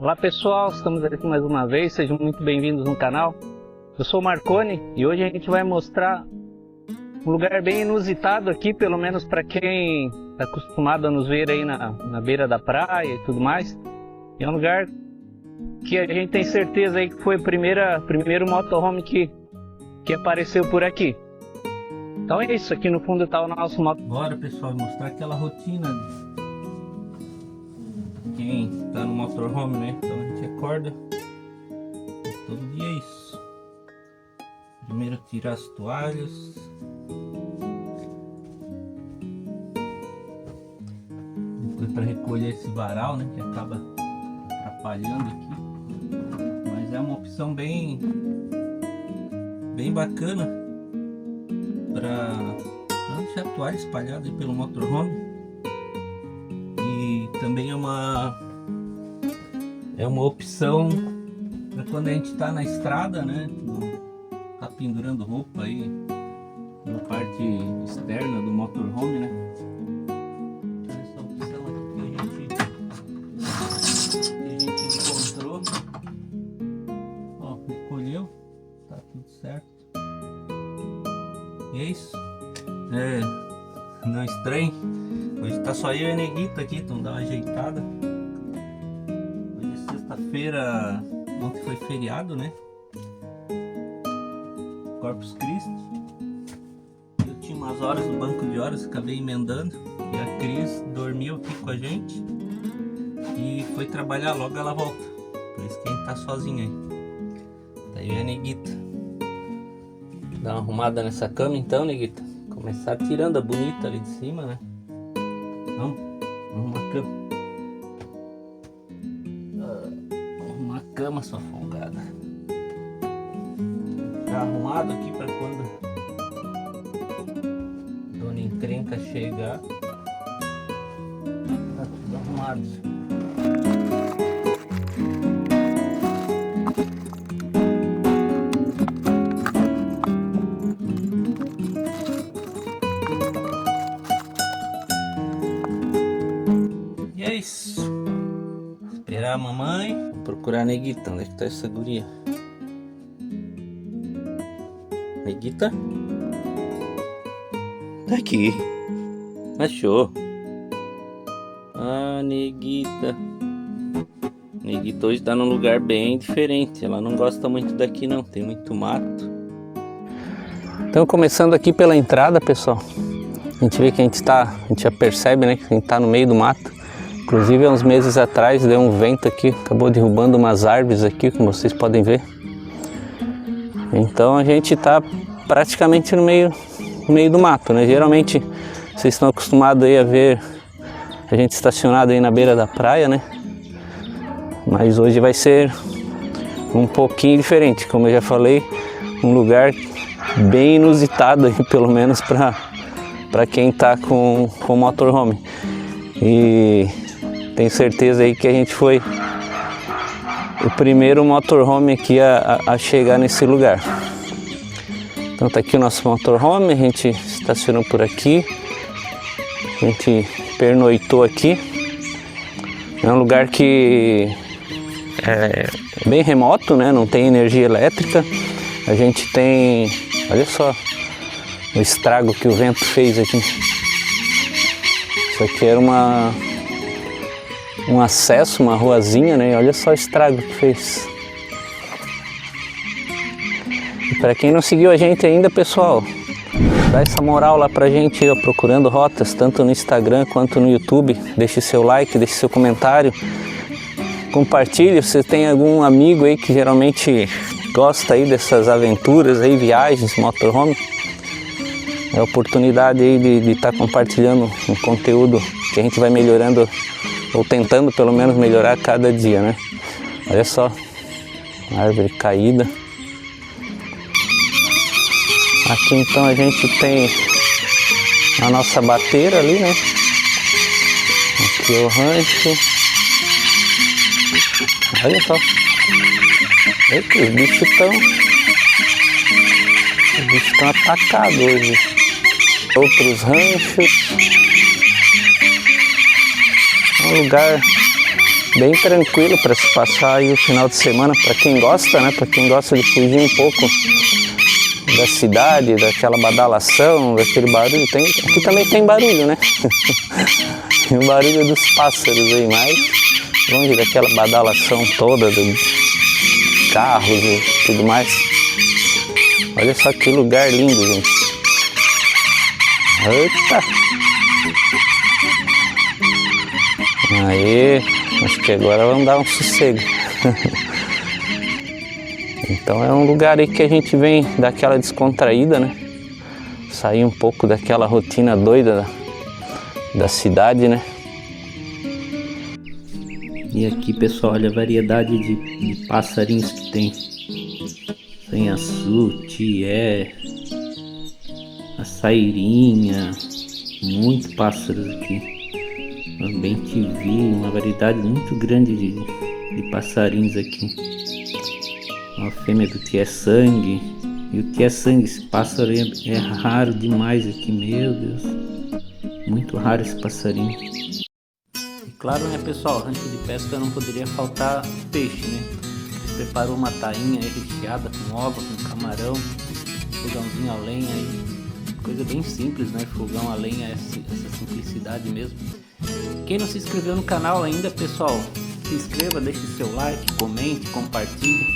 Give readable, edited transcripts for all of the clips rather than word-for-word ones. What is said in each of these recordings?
Olá pessoal, estamos aqui mais uma vez, sejam muito bem-vindos no canal. Eu sou o Marconi e hoje a gente vai mostrar um lugar bem inusitado aqui, pelo menos para quem está acostumado a nos ver aí na beira da praia e tudo mais. É um lugar que a gente tem certeza aí que foi o primeiro motorhome que apareceu por aqui. Então é isso, aqui no fundo está o nosso motorhome. Bora pessoal, mostrar aquela rotina de quem tá no motorhome, né? Então a gente acorda todo dia, é isso. Primeiro tirar as toalhas, depois para recolher esse varal, né, que acaba atrapalhando aqui, mas é uma opção bem bacana para não deixar a toalha espalhada aí pelo motorhome. E também é uma opção para quando a gente está na estrada, né, tá pendurando roupa aí na parte externa do motorhome, né. Essa opção aqui que a gente encontrou, ó, recolheu, tá tudo certo. E é isso. Não estranhe, hoje tá só eu e a Neguita aqui, então dá uma ajeitada. Hoje é sexta-feira, ontem foi feriado, né? Corpus Christi. Eu tinha umas horas no banco de horas, acabei emendando. E a Cris dormiu aqui com a gente e foi trabalhar, logo ela volta. Por isso que a gente tá sozinho aí. Tá eu e a Neguita. Dá uma arrumada nessa cama então, Neguita. Começar tirando a bonita ali de cima, né? Vamos arrumar a cama. Vamos arrumar a cama, sua folgada. Tá arrumado aqui para quando Dona Encrenca chegar. Tá tudo arrumado. E é isso. Esperar a mamãe. Vou procurar a Neguita. Onde é que tá essa guria? Neguita? Tá aqui. Achou. Ah, Neguita. Neguita hoje tá num lugar bem diferente. Ela não gosta muito daqui não. Tem muito mato. Então começando aqui pela entrada, pessoal. A gente vê que a gente já percebe, né, que a gente tá no meio do mato. Inclusive, há uns meses atrás deu um vento aqui, acabou derrubando umas árvores aqui, como vocês podem ver. Então a gente está praticamente no meio do mato, né? Geralmente vocês estão acostumados aí a ver a gente estacionado aí na beira da praia, né? Mas hoje vai ser um pouquinho diferente, como eu já falei, um lugar bem inusitado aí, pelo menos para quem está com motorhome. E tenho certeza aí que a gente foi o primeiro motorhome aqui a chegar nesse lugar. Então tá aqui o nosso motorhome, a gente estacionou por aqui, a gente pernoitou aqui. É um lugar que é bem remoto, né? Não tem energia elétrica. A gente tem, olha só o estrago que o vento fez aqui. Isso aqui era um acesso, uma ruazinha, né? Olha só o estrago que fez. E para quem não seguiu a gente ainda, pessoal, dá essa moral lá pra gente, ó, procurando rotas, tanto no Instagram quanto no YouTube. Deixe seu like, deixe seu comentário, compartilhe. Se tem algum amigo aí que geralmente gosta aí dessas aventuras aí, viagens, motorhome, é a oportunidade aí de estar compartilhando um conteúdo que a gente vai melhorando, ou tentando pelo menos melhorar cada dia, né? Olha só, árvore caída. Aqui então a gente tem a nossa bateira ali, né? Aqui é o rancho. Olha só. Eita, os bichos estão atacados hoje. Outros ranchos. Um lugar bem tranquilo para se passar aí o final de semana, para quem gosta, né? Para quem gosta de fugir um pouco da cidade, daquela badalação, daquele barulho. Aqui também tem barulho, né? O barulho dos pássaros aí, mais longe daquela badalação toda dos carros e tudo mais. Olha só que lugar lindo, gente. Eita! Aí, acho que agora vamos dar um sossego. Então é um lugar aí que a gente vem dar aquela descontraída, né? Sair um pouco daquela rotina doida da cidade, né? E aqui, pessoal, olha a variedade de passarinhos que tem. Tem açu, tié, açairinha, muito pássaros aqui. Bem te vi, uma variedade muito grande de passarinhos aqui. Uma fêmea do tié-sangue. E o tié-sangue, esse pássaro é raro demais aqui, meu Deus. Muito raro esse passarinho. E claro, né, pessoal, rancho de pesca não poderia faltar peixe, né? Eles preparam uma tainha recheada com ovos, com camarão, fogãozinho a lenha aí. Coisa bem simples, né? Fogão a lenha, essa simplicidade mesmo. Quem não se inscreveu no canal ainda, pessoal, se inscreva, deixe seu like, comente, compartilhe.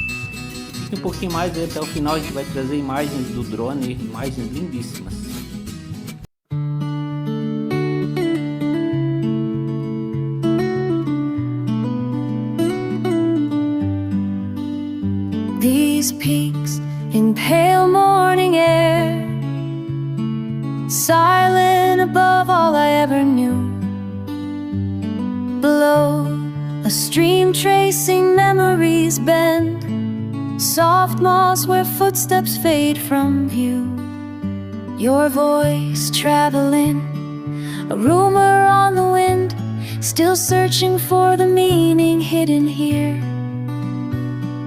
Fique um pouquinho mais aí até o final, a gente vai trazer imagens do drone, imagens lindíssimas. These peaks in pale morning air, silent above all I ever knew. Below, a stream tracing memories bend, soft moss where footsteps fade from view. Your voice traveling, a rumor on the wind, still searching for the meaning hidden here.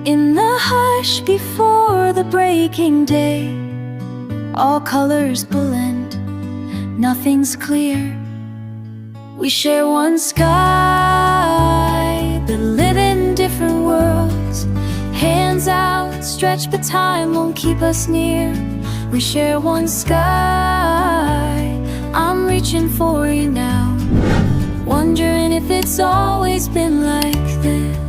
In the hush before the breaking day, all colors blend, nothing's clear. We share one sky, but live in different worlds. Hands out, stretched, but time won't keep us near. We share one sky, I'm reaching for you now, wondering if it's always been like this.